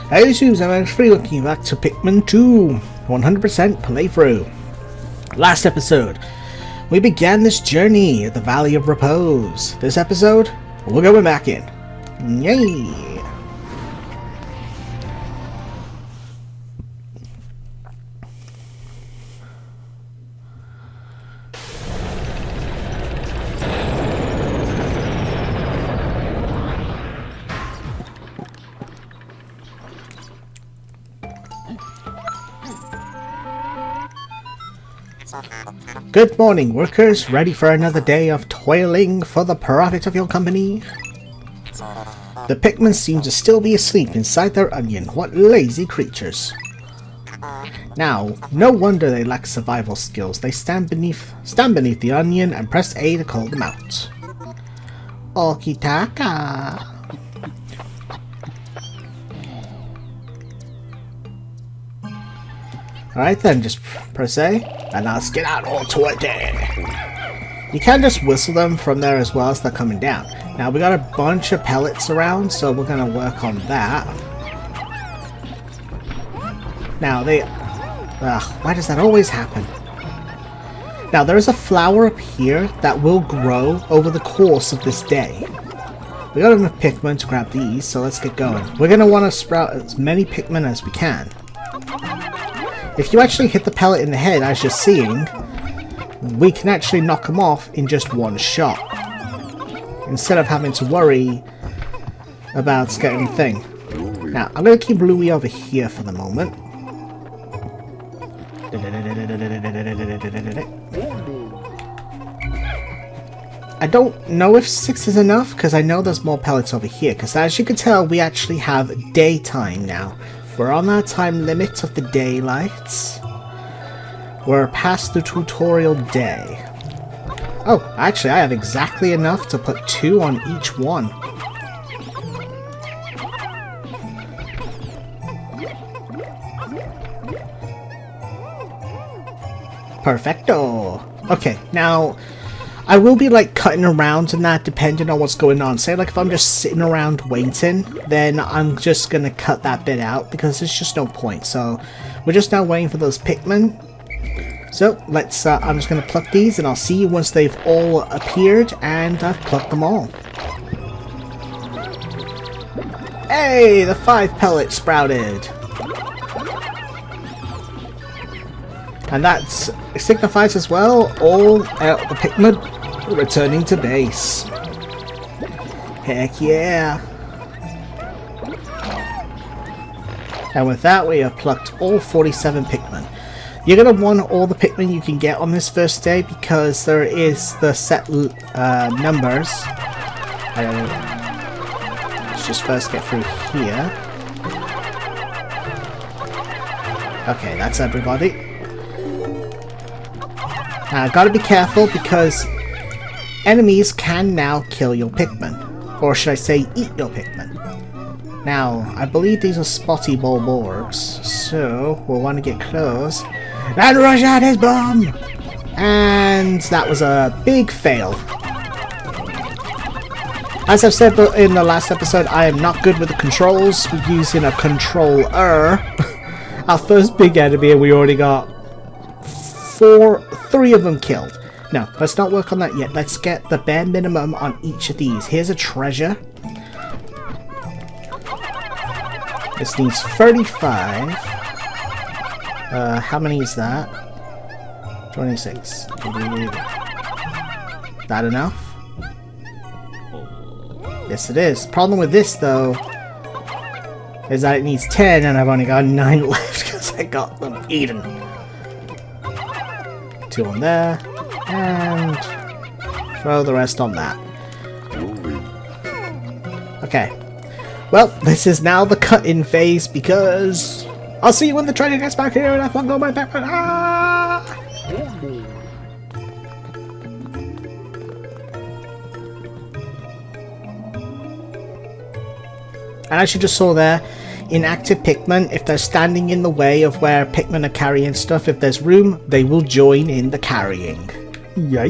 Hey YouTubers, I'm free looking back to Pikmin 2 100% playthrough. Last episode, we began this journey at the Valley of Repose. This episode, we're going back in. Yay! Good morning, workers. Ready for another day of toiling for the profit of your company? The Pikmin seem to still be asleep inside their onion. What lazy creatures. Now, no wonder they lack survival skills. They stand beneath the onion and press A to call them out. Okitaka. Alright then, just press A, and let's get out onto it there. You can just whistle them from there as well as they're coming down. Now we got a bunch of pellets around, so we're going to work on that. Now why does that always happen? Now there is a flower up here that will grow over the course of this day. We got enough Pikmin to grab these, so let's get going. We're going to want to sprout as many Pikmin as we can. If you actually hit the pellet in the head, as you're seeing, we can actually knock them off in just one shot, instead of having to worry about getting the thing. Now, I'm going to keep Louie over here for the moment. I don't know if 6 is enough, because I know there's more pellets over here, because as you can tell, we actually have daytime now. We're on our time limit of the daylights. We're past the tutorial day. Oh, actually I have exactly enough to put 2 on each one. Perfecto. Okay, now I will be like cutting around in that depending on what's going on. Say like if I'm just sitting around waiting, then I'm just gonna cut that bit out because there's just no point. So we're just now waiting for those Pikmin. So let's I'm just gonna pluck these and I'll see you once they've all appeared and I've plucked them all. Hey, the 5 pellets sprouted. And that signifies as well all the Pikmin returning to base. Heck yeah! And with that, we have plucked all 47 Pikmin. You're going to want all the Pikmin you can get on this first day because there is the set numbers. Let's just first get through here. Okay, that's everybody. Now, gotta be careful because enemies can now kill your Pikmin. Or should I say, eat your Pikmin. Now, I believe these are spotty bulborbs, so we'll want to get close and rush at his bomb! And that was a big fail. As I've said in the last episode, I am not good with the controls. We're using a controller. Our first big enemy, and we already got 3 of them killed. No, let's not work on that yet. Let's get the bare minimum on each of these. Here's a treasure. This needs 35. How many is that? 26. That enough? Yes, it is. Problem with this, though, is that it needs 10, and I've only got 9 left because I got them eaten. 2 on there, and throw the rest on that. Okay. Well, this is now the cut-in phase because I'll see you when the trainer gets back here and I fuck all my Pikmin. Ah! And as you just saw there, inactive Pikmin, if they're standing in the way of where Pikmin are carrying stuff, if there's room, they will join in the carrying. Yeah.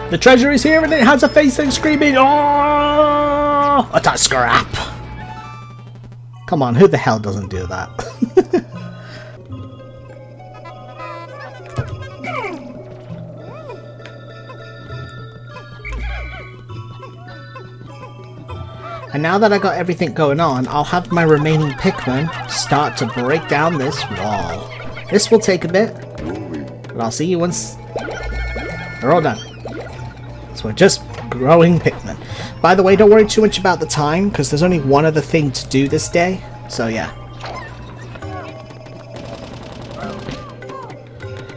The treasure is here and it has a face and screaming, oh! It's a scrap! Come on, who the hell doesn't do that? And now that I got everything going on, I'll have my remaining Pikmin start to break down this wall. This will take a bit, but I'll see you once they're all done. So we're just growing Pikmin. By the way, don't worry too much about the time, because there's only one other thing to do this day. So yeah.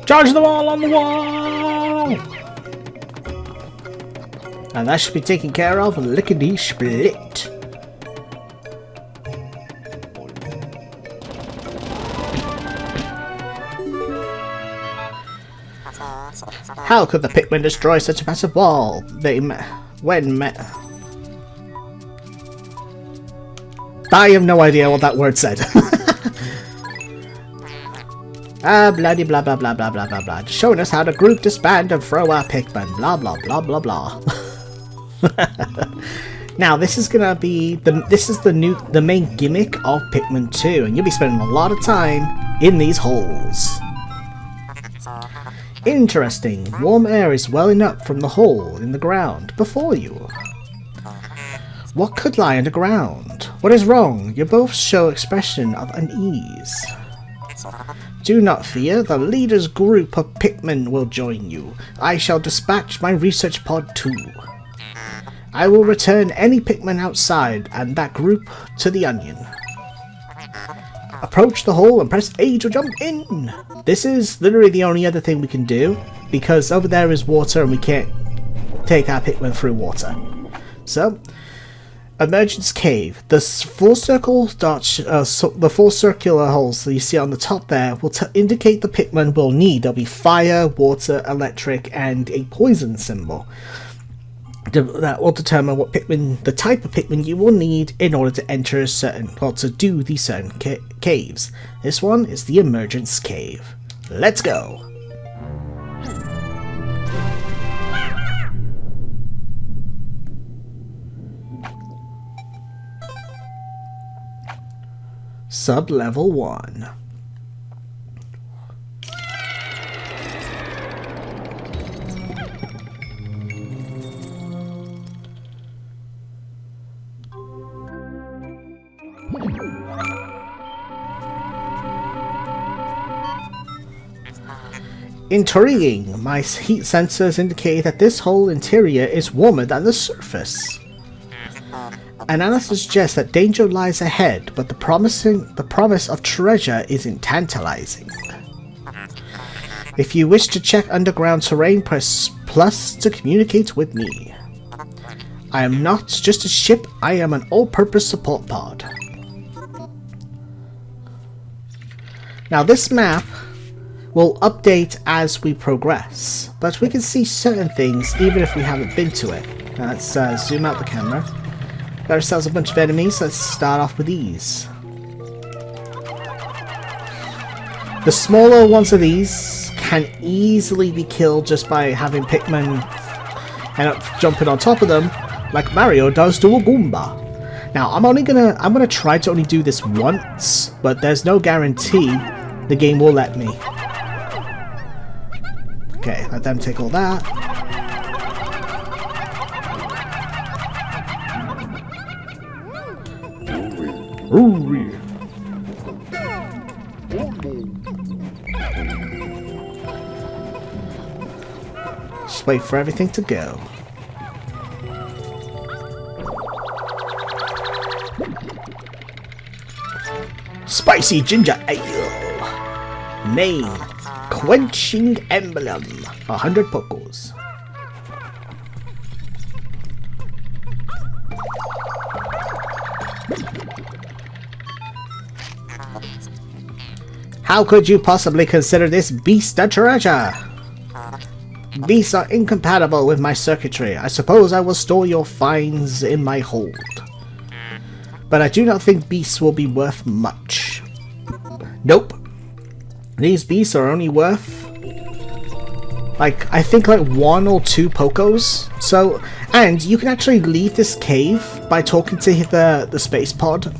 Charge the wall on the wall! And that should be taken care of lickety-split. How could the Pikmin destroy such a massive wall? I have no idea what that word said. Bloody blah blah blah blah blah blah blah. Showing us how to group, disband, and throw our Pikmin. Blah blah blah blah blah. Now this is gonna be the main gimmick of Pikmin 2, and you'll be spending a lot of time in these holes. Interesting. Warm air is welling up from the hole in the ground before you. What could lie underground? What is wrong? You both show expression of unease. Do not fear, the leader's group of Pikmin will join you. I shall dispatch my research pod too. I will return any Pikmin outside and that group to the onion. Approach the hole and press A to jump in. This is literally the only other thing we can do, because over there is water and we can't take our Pikmin through water. So, emergence cave. The four circular holes that you see on the top there will indicate the Pikmin will need. There'll be fire, water, electric, and a poison symbol. That will determine what Pikmin, the type of Pikmin you will need in order to enter a certain, or to do these certain caves. This one is the emergence cave. Let's go! Sub-level 1. Intriguing! My heat sensors indicate that this whole interior is warmer than the surface. Analysis suggests that danger lies ahead, but the promise of treasure isn't tantalizing. If you wish to check underground terrain, press plus to communicate with me. I am not just a ship, I am an all-purpose support pod. Now this map will update as we progress, but we can see certain things even if we haven't been to it. Now let's zoom out the camera. Got ourselves a bunch of enemies. Let's start off with these. The smaller ones of these can easily be killed just by having Pikmin end up jumping on top of them, like Mario does to a Goomba. Now I'm gonna try to only do this once, but there's no guarantee the game will let me. Okay, let them take all that. Just wait for everything to go. Spicy ginger ale. Name: Quenching Emblem. 100 Pokos. How could you possibly consider this beast a treasure? Beasts are incompatible with my circuitry. I suppose I will store your finds in my hold. But I do not think beasts will be worth much. Nope. These beasts are only worth Like, I think like 1 or 2 Pokos. So, and you can actually leave this cave by talking to the space pod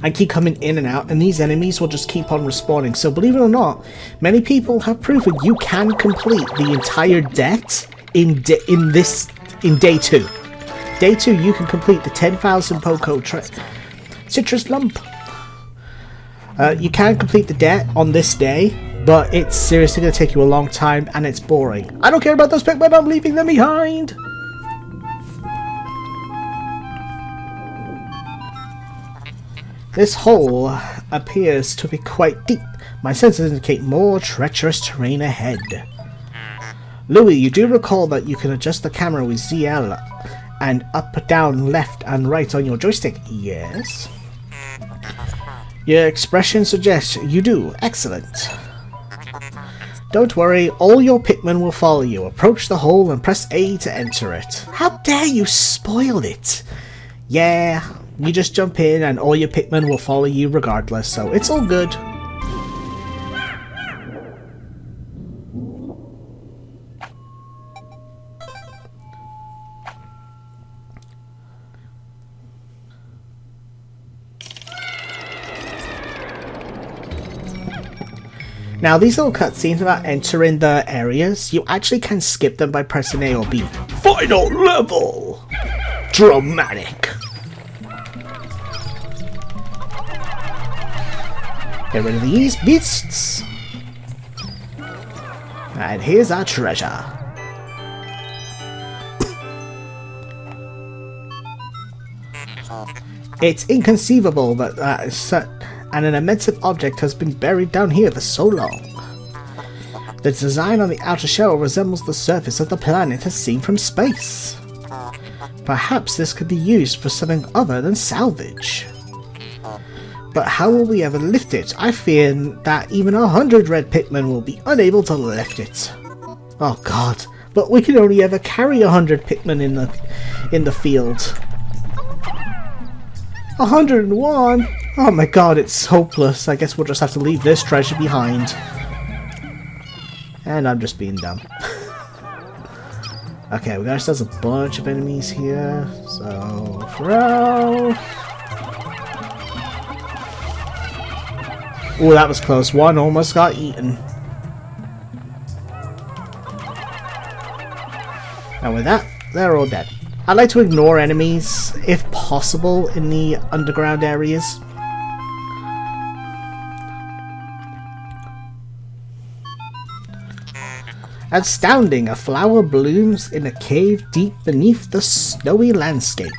and keep coming in and out, and these enemies will just keep on respawning. So believe it or not, many people have proven you can complete the entire debt in day 2. Day 2 you can complete the 10,000 Poco citrus lump. You can complete the debt on this day, but it's seriously going to take you a long time and it's boring. I don't care about those Pikmin, I'm leaving them behind! This hole appears to be quite deep. My senses indicate more treacherous terrain ahead. Louis, you do recall that you can adjust the camera with ZL and up, down, left and right on your joystick? Yes. Your expression suggests you do. Excellent. Don't worry, all your Pikmin will follow you. Approach the hole and press A to enter it. How dare you spoil it! Yeah, you just jump in and all your Pikmin will follow you regardless, so it's all good. Now, these little cutscenes about entering the areas, you actually can skip them by pressing A or B. Final level! Dramatic! Get rid of these beasts! And here's our treasure. It's inconceivable that and an immense object has been buried down here for so long. The design on the outer shell resembles the surface of the planet as seen from space. Perhaps this could be used for something other than salvage. But how will we ever lift it? I fear that even 100 red Pikmin will be unable to lift it. Oh god, but we can only ever carry 100 Pikmin in the field. 101? Oh my god, it's hopeless. I guess we'll just have to leave this treasure behind. And I'm just being dumb. Okay, we got ourselves a bunch of enemies here. So, throw. Oh, that was close. One almost got eaten. And with that, they're all dead. I like to ignore enemies, if possible, in the underground areas. Astounding! A flower blooms in a cave deep beneath the snowy landscape.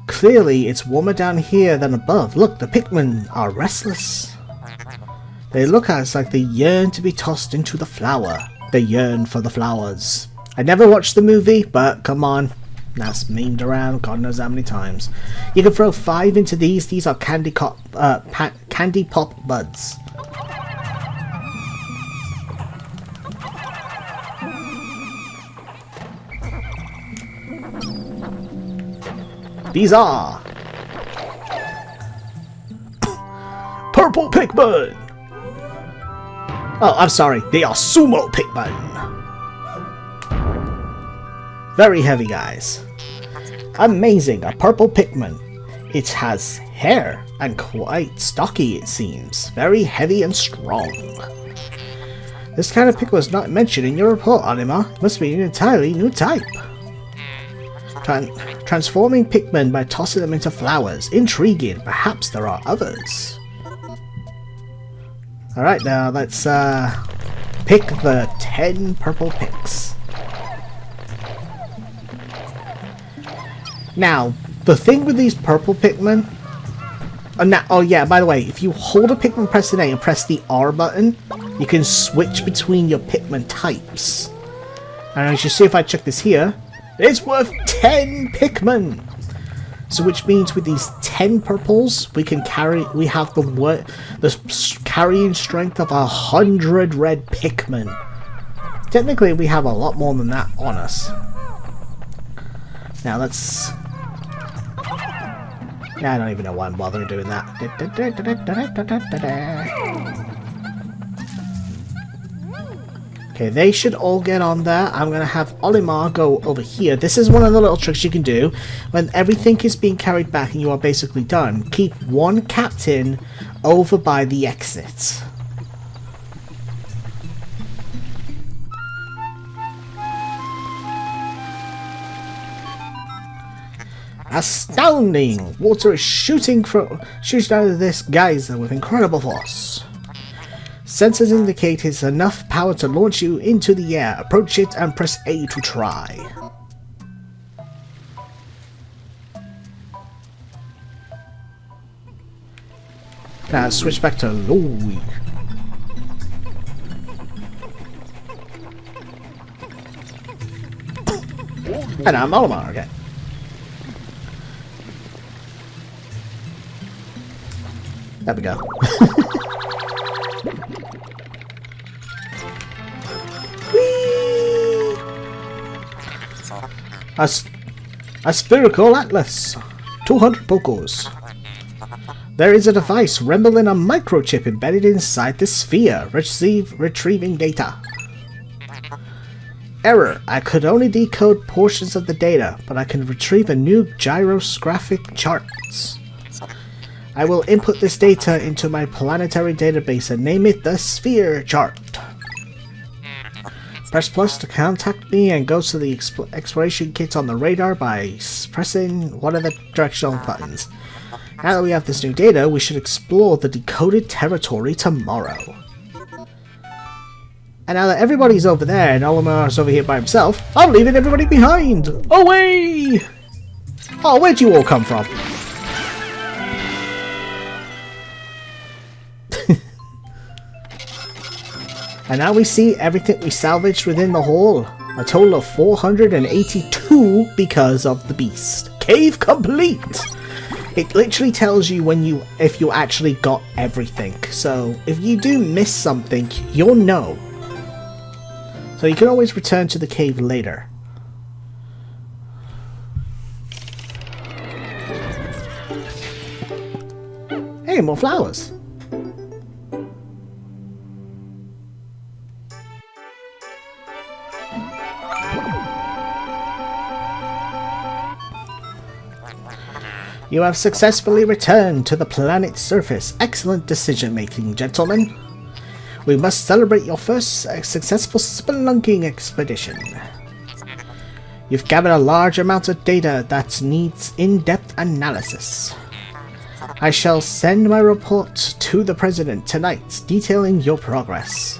Clearly, it's warmer down here than above. Look, the Pikmin are restless. They look at us like they yearn to be tossed into the flower. They yearn for the flowers. I never watched the movie, but come on. That's memed around God knows how many times. You can throw 5 into these. These are candy pop buds. These are purple Pikmin. Oh, I'm sorry. They are sumo Pikmin. Very heavy, guys. Amazing, a purple Pikmin. It has hair and quite stocky, it seems. Very heavy and strong. This kind of Pikmin was not mentioned in your report, Anima. It must be an entirely new type. Transforming Pikmin by tossing them into flowers. Intriguing. Perhaps there are others. Alright, now let's pick the 10 purple picks. Now, the thing with these purple Pikmin... oh yeah, by the way, if you hold a Pikmin press A and press the R button, you can switch between your Pikmin types. And as you see, if I check this here, it's worth 10 Pikmin! So which means with these 10 purples, we have the carrying strength of 100 red Pikmin. Technically, we have a lot more than that on us. Now let's... I don't even know why I'm bothering doing that. Okay, they should all get on there. I'm going to have Olimar go over here. This is one of the little tricks you can do. When everything is being carried back and you are basically done, keep one captain over by the exit. Astounding! Water is shooting out of this geyser with incredible force. Sensors indicate it's enough power to launch you into the air. Approach it and press A to try. Now switch back to Louie. And I'm Olimar again. There we go. A spherical atlas. 200 Pokos. There is a device resembling a microchip embedded inside the sphere, retrieving data. Error. I could only decode portions of the data, but I can retrieve a new gyrosgraphic charts. I will input this data into my planetary database and name it the Sphere Chart. Press plus to contact me and go to the exploration kit on the radar by pressing one of the directional buttons. Now that we have this new data, we should explore the decoded territory tomorrow. And now that everybody's over there and Olimar's over here by himself, I'm leaving everybody behind! Away! Oh, where'd you all come from? And now we see everything we salvaged within the hole. A total of 482 because of the beast. Cave complete! It literally tells you if you actually got everything. So if you do miss something, you'll know. So you can always return to the cave later. Hey, more flowers! You have successfully returned to the planet's surface. Excellent decision-making, gentlemen. We must celebrate your first successful spelunking expedition. You've gathered a large amount of data that needs in-depth analysis. I shall send my report to the President tonight, detailing your progress.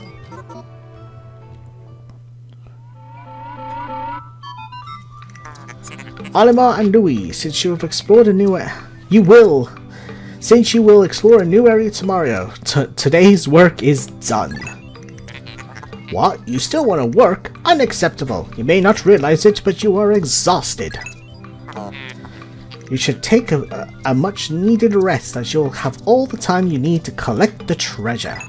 Olimar and Louis, since you have explored a new you will explore a new area tomorrow. Today's work is done. What? You still want to work? Unacceptable. You may not realize it, but you are exhausted. You should take a much needed rest, as you'll have all the time you need to collect the treasure.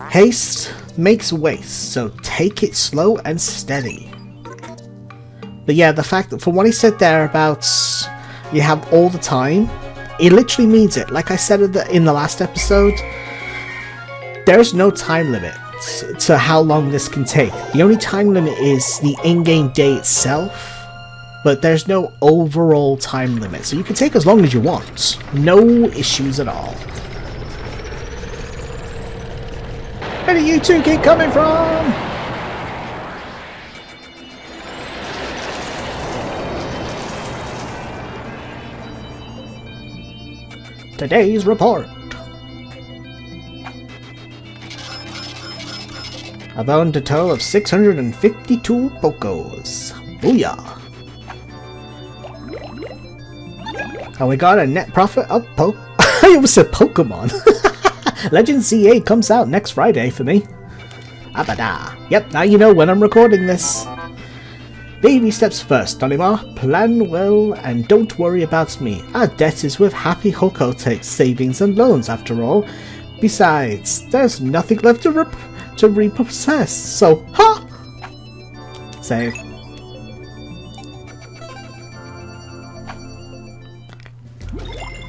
Haste makes waste, so take it slow and steady. But yeah, the fact that from what he said there about you have all the time, it literally means it. Like I said in the last episode, there's no time limit to how long this can take. The only time limit is the in-game day itself, but there's no overall time limit. So you can take as long as you want. No issues at all. Where do you two keep coming from? Today's report. I've owned a total of 652 Pokos. Booyah! And we got a net profit of I almost said Pokemon. Legend CA comes out next Friday for me. Abada. Yep, now you know when I'm recording this. Baby steps first, Olimar. Plan well and don't worry about me. Our debt is with Happy Hokote's savings and loans, after all. Besides, there's nothing left to repossess, so ha! Save.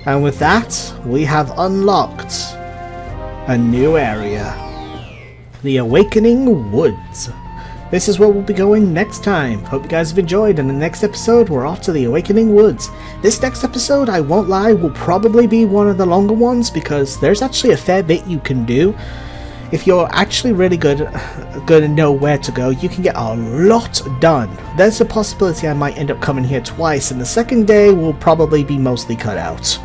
And with that, we have unlocked a new area. the Awakening Woods. This is where we'll be going next time. Hope you guys have enjoyed. In the next episode, we're off to the Awakening Woods. This next episode, I won't lie, will probably be one of the longer ones because there's actually a fair bit you can do. If you're actually really good and know where to go, you can get a lot done. There's a possibility I might end up coming here twice, and the second day will probably be mostly cut out.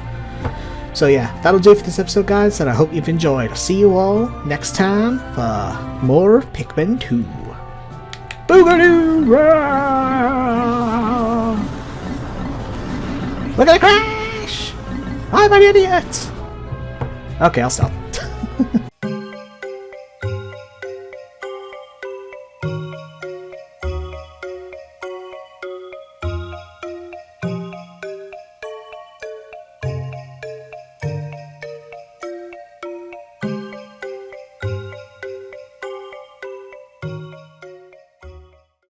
So yeah, that'll do it for this episode, guys, and I hope you've enjoyed. I'll see you all next time for more Pikmin 2. Boogaloo! Look at the crash! I'm an idiot! Okay, I'll stop.